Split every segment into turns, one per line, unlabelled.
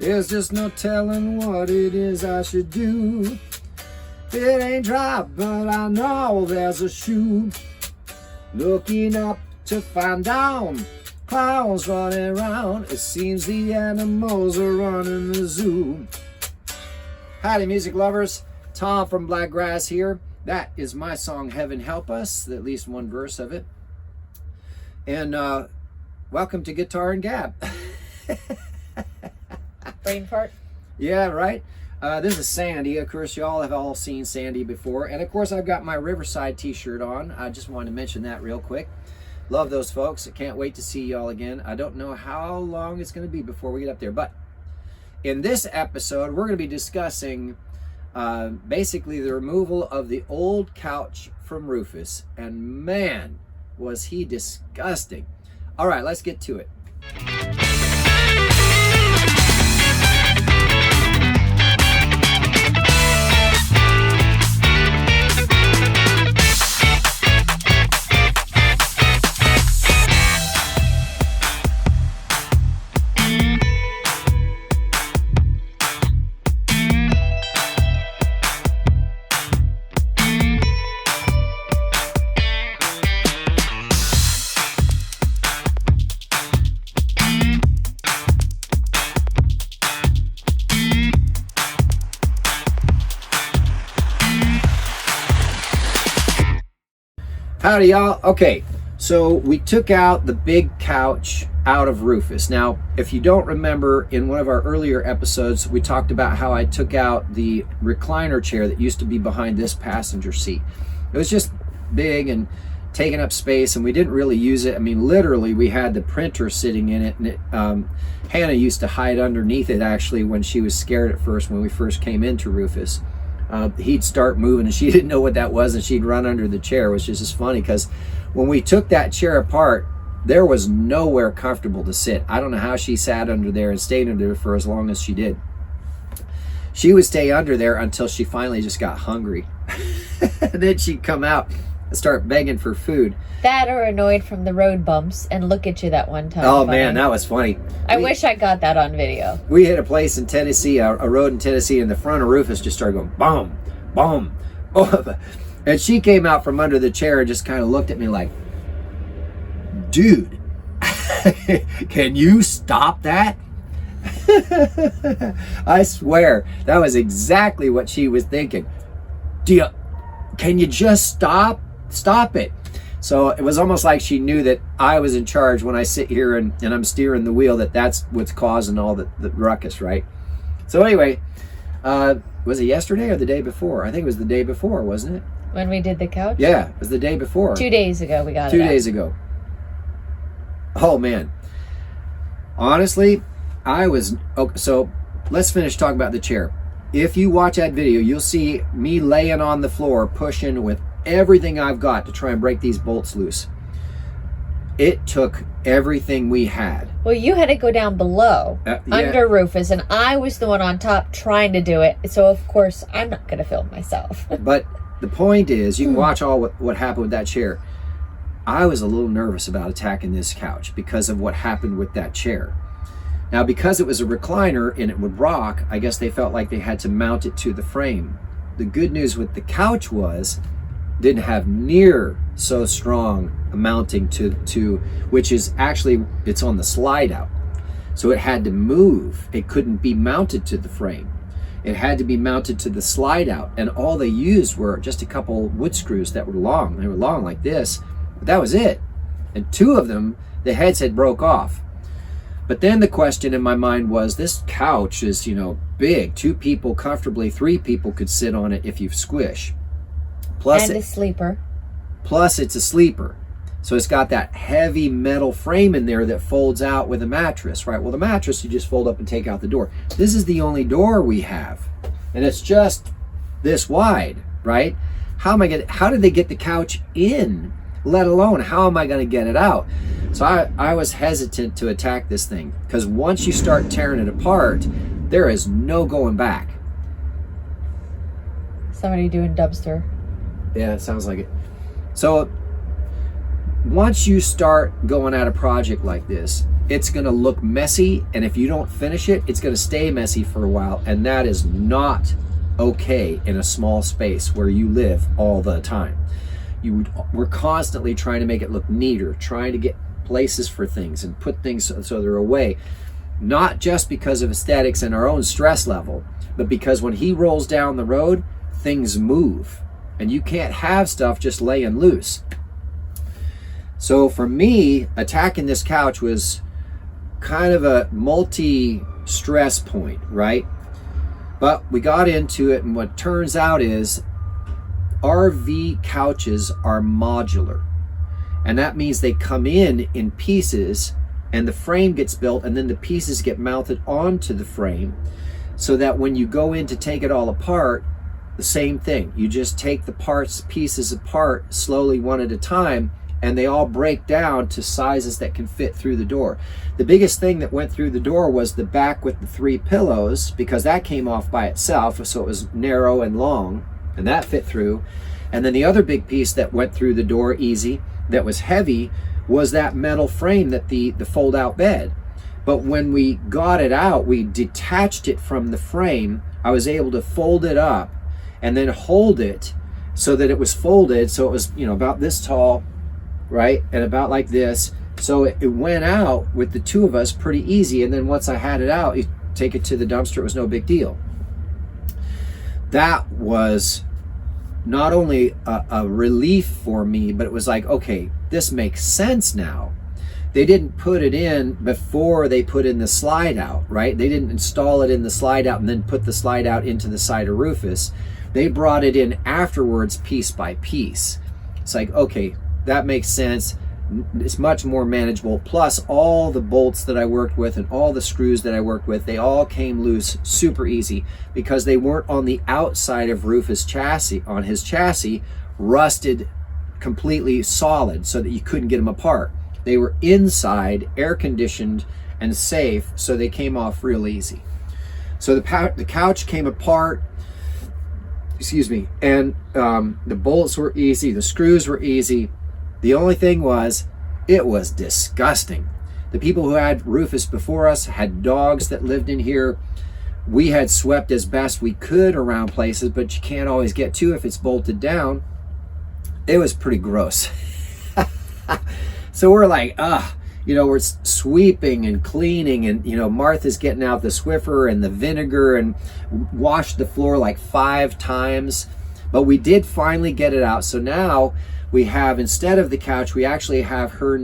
There's just no telling what it is I should do. It ain't dry, but I know there's a shoe. Looking up to find down, clowns running around. It seems the animals are running the zoo. Howdy, music lovers. Tom from Blakgraz here. That is my song, Heaven Help Us, at least one verse of it. And welcome to Guitar N Gab.
Brain fart?
Yeah, right. This is Sandy. Of course, y'all have all seen Sandy before. And of course, I've got my Riverside t-shirt on. I just wanted to mention that real quick. Love those folks. I can't wait to see y'all again. I don't know how long it's going to be before we get up there. But in this episode, we're going to be discussing basically the removal of the old couch from Rufus. And man, was he disgusting. All right, let's get to it. Howdy, y'all. Okay, so we took out the big couch out of Rufus. Now, if you don't remember, in one of our earlier episodes, we talked about how I took out the recliner chair that used to be behind this passenger seat. It was just big and taking up space, and we didn't really use it. I mean, literally, we had the printer sitting in it, and Hannah used to hide underneath it, actually, when she was scared at first, when we first came into Rufus. He'd start moving and she didn't know what that was, and she'd run under the chair, which is just funny because when we took that chair apart, there was nowhere comfortable to sit. I don't know how she sat under there and stayed under there for as long as she did. She would stay under there until she finally just got hungry. And then she'd come out and start begging for food.
That or annoyed from the road bumps and look at you that one time.
Oh man, that was funny.
I wish I got that on video.
We hit a place in Tennessee, a road in Tennessee, and the front of Rufus just started going boom, boom, boom. And she came out from under the chair and just kind of looked at me like, dude, can you stop that? I swear, that was exactly what she was thinking. Can you just stop it? So it was almost like she knew that I was in charge when I sit here and I'm steering the wheel, that's what's causing all the ruckus, right? So anyway, was it yesterday or the day before? I think it was the day before, wasn't it?
When we did the couch?
Yeah, it was the day before.
2 days ago we got it.
2 days ago. Oh man. Honestly, so let's finish talking about the chair. If you watch that video, you'll see me laying on the floor, pushing with everything I've got to try and break these bolts loose. It took everything we had.
Well, you had to go down below, under Rufus, and I was the one on top trying to do it. So, of course, I'm not going to film myself.
But the point is, you can watch all what happened with that chair. I was a little nervous about attacking this couch because of what happened with that chair. Now, because it was a recliner and it would rock, I guess they felt like they had to mount it to the frame. The good news with the couch was didn't have near so strong a mounting to which is actually, it's on the slide out. So it had to move. It couldn't be mounted to the frame. It had to be mounted to the slide out. And all they used were just a couple wood screws that were long. They were long like this, but that was it. And two of them, the heads had broke off. But then the question in my mind was, this couch is, big. 2 people comfortably, 3 people could sit on it if you squish.
And a sleeper.
Plus it's a sleeper. So it's got that heavy metal frame in there that folds out with a mattress, right? Well, the mattress you just fold up and take out the door. This is the only door we have. And it's just this wide, right? How did they get the couch in, let alone how am I going to get it out? So I was hesitant to attack this thing because once you start tearing it apart, there is no going back.
Somebody doing dumpster.
Yeah, it sounds like it. So once you start going at a project like this, it's going to look messy, and if you don't finish it, it's going to stay messy for a while, and that is not okay in a small space where you live all the time. We're constantly trying to make it look neater, trying to get places for things and put things so they're away, not just because of aesthetics and our own stress level, but because when he rolls down the road, things move, and you can't have stuff just laying loose. So for me, attacking this couch was kind of a multi-stress point, right? But we got into it, and what turns out is RV couches are modular. And that means they come in pieces, and the frame gets built, and then the pieces get mounted onto the frame, so that when you go in to take it all apart, the same thing. You just take the pieces apart slowly, one at a time, and they all break down to sizes that can fit through the door. The biggest thing that went through the door was the back with the 3 pillows, because that came off by itself, so it was narrow and long, and that fit through. And then the other big piece that went through the door easy, that was heavy, was that metal frame, that the fold-out bed. But when we got it out, we detached it from the frame. I was able to fold it up and then hold it so that it was folded, so it was, about this tall, right, and about like this. So it went out with the 2 of us pretty easy, and then once I had it out, you take it to the dumpster, it was no big deal. That was not only a relief for me, but it was like, okay, this makes sense now. They didn't put it in before they put in the slide out, right? They didn't install it in the slide out and then put the slide out into the side of Rufus. They brought it in afterwards, piece by piece. It's like, okay, that makes sense. It's much more manageable. Plus, all the bolts that I worked with and all the screws that I worked with, they all came loose super easy, because they weren't on the outside of Rufus' chassis, on his chassis, rusted completely solid so that you couldn't get them apart. They were inside, air conditioned and safe, so they came off real easy. So the couch came apart, and the bolts were easy, the screws were easy. The only thing was, it was disgusting. The people who had Rufus before us had dogs that lived in here. We had swept as best we could around places, but you can't always get to if it's bolted down. It was pretty gross. So we're like, we're sweeping and cleaning, and Martha's getting out the Swiffer and the vinegar and washed the floor like 5 times. But we did finally get it out. So now we have, instead of the couch, we actually have her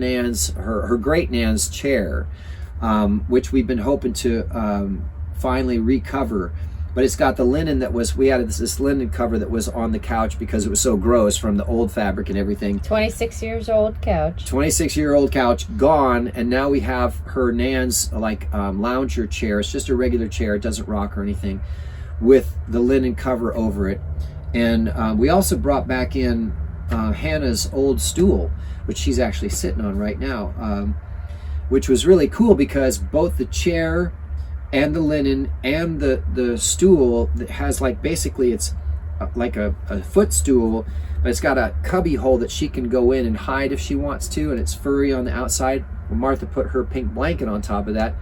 great Nan's chair, which we've been hoping to finally recover. But it's got the linen we had this linen cover that was on the couch because it was so gross from the old fabric and everything.
26 years old couch.
26-year-old couch gone, and now we have her Nan's lounger chair. It's just a regular chair. It doesn't rock or anything, with the linen cover over it. And we also brought back in Hannah's old stool, which she's actually sitting on right now, which was really cool, because both the chair and the linen and the stool that has basically it's like a footstool, but it's got a cubby hole that she can go in and hide if she wants to, and it's furry on the outside. When Martha put her pink blanket on top of that,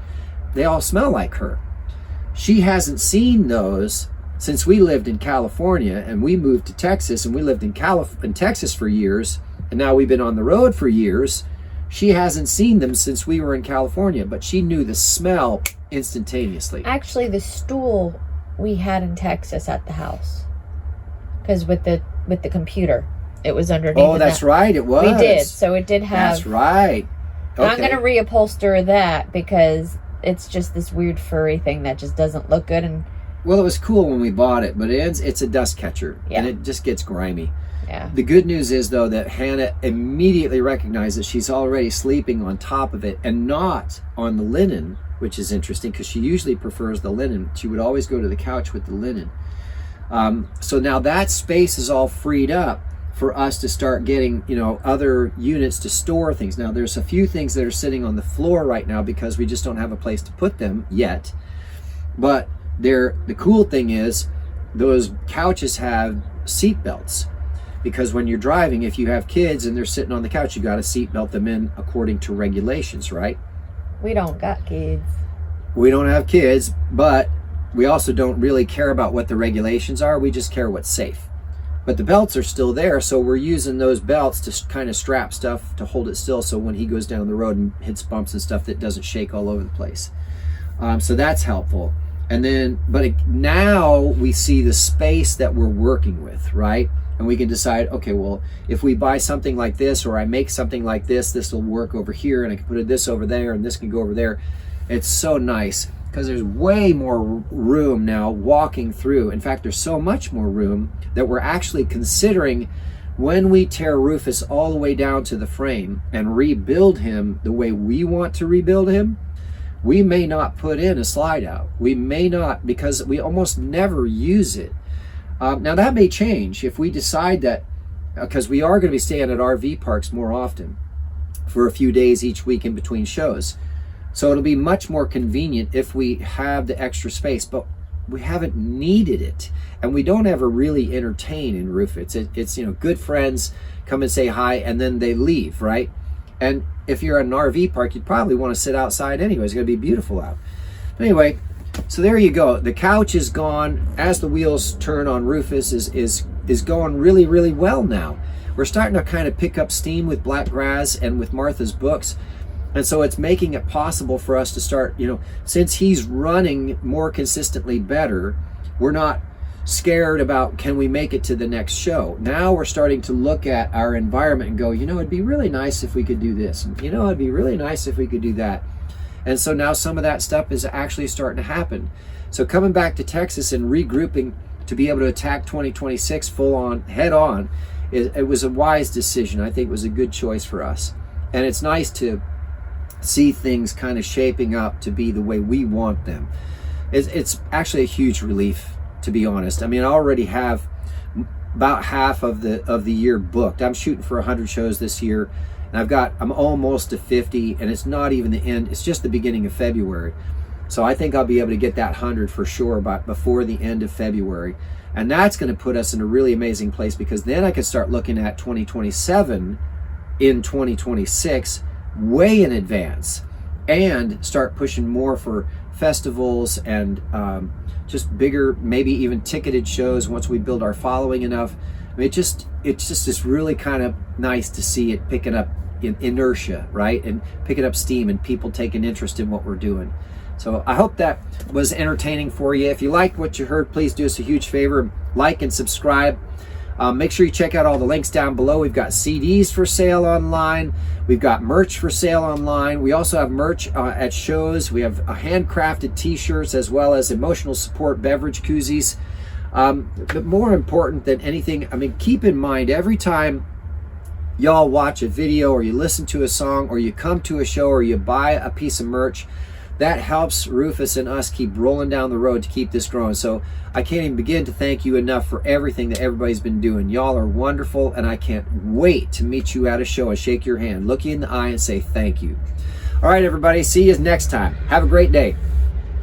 they all smell like her. She hasn't seen those since we lived in California, and we moved to Texas, and we lived in Texas for years, and now we've been on the road for years. She hasn't seen them since we were in California, but she knew the smell instantaneously.
Actually, the stool we had in Texas at the house, because with the computer, it was underneath.
Oh, that's right, it was.
We did, so it did have.
That's right. Okay.
I'm going to reupholster that, because it's just this weird furry thing that just doesn't look good. And
well, it was cool when we bought it, but it's a dust catcher,
yeah,
and it just gets grimy.
Yeah.
The good news is, though, that Hannah immediately recognized that she's already sleeping on top of it and not on the linen, which is interesting, because she usually prefers the linen. She would always go to the couch with the linen. So now that space is all freed up for us to start getting, other units to store things. Now, there's a few things that are sitting on the floor right now because we just don't have a place to put them yet. But the cool thing is, those couches have seat belts. Because when you're driving, if you have kids and they're sitting on the couch, you got to seat belt them in according to regulations, right?
We don't got kids.
We don't have kids, but we also don't really care about what the regulations are. We just care what's safe. But the belts are still there, so we're using those belts to kind of strap stuff to hold it still, so when he goes down the road and hits bumps and stuff, that doesn't shake all over the place. So that's helpful. And then, now we see the space that we're working with, right? And we can decide, okay, well, if we buy something like this, or I make something like this, this will work over here, and I can put this over there, and this can go over there. It's so nice because there's way more room now walking through. In fact, there's so much more room that we're actually considering, when we tear Rufus all the way down to the frame and rebuild him the way we want to rebuild him, we may not put in a slide out. We may not, because we almost never use it. Now that may change if we decide that, because we are going to be staying at RV parks more often for a few days each week in between shows. So it'll be much more convenient if we have the extra space, but we haven't needed it. And we don't ever really entertain in Rufus. It's good friends come and say hi and then they leave, right? And if you're at an RV park, you'd probably want to sit outside anyway. It's going to be beautiful out. But anyway, so there you go. The couch is gone. As the wheels turn on Rufus is going really, really well now. We're starting to kind of pick up steam with Blakgraz and with Martha's books. And so it's making it possible for us to start, since he's running more consistently better, we're not scared about, can we make it to the next show? Now we're starting to look at our environment and go, it'd be really nice if we could do this. And, it'd be really nice if we could do that. And so now some of that stuff is actually starting to happen. So coming back to Texas and regrouping to be able to attack 2026 full on, head on, it was a wise decision. I think it was a good choice for us. And it's nice to see things kind of shaping up to be the way we want them. It's actually a huge relief, to be honest. I already have about half of the year booked. I'm shooting for 100 shows this year, and I'm almost to 50, and it's not even the end. It's just the beginning of February. So I think I'll be able to get that 100 for sure before the end of February. And that's going to put us in a really amazing place, because then I can start looking at 2027 in 2026 way in advance, and start pushing more for festivals and just bigger, maybe even ticketed shows once we build our following enough. It's just is really kind of nice to see it picking up in inertia, right? And picking up steam and people taking interest in what we're doing. So I hope that was entertaining for you. If you liked what you heard, please do us a huge favor, like and subscribe. Make sure you check out all the links down below. We've got CDs for sale online. We've got merch for sale online. We also have merch at shows. We have handcrafted t-shirts, as well as emotional support beverage koozies. But more important than anything, keep in mind, every time y'all watch a video, or you listen to a song, or you come to a show, or you buy a piece of merch, that helps Rufus and us keep rolling down the road to keep this growing. So I can't even begin to thank you enough for everything that everybody's been doing. Y'all are wonderful, and I can't wait to meet you at a show and shake your hand, look you in the eye, and say thank you. All right, everybody, see you next time. Have a great day.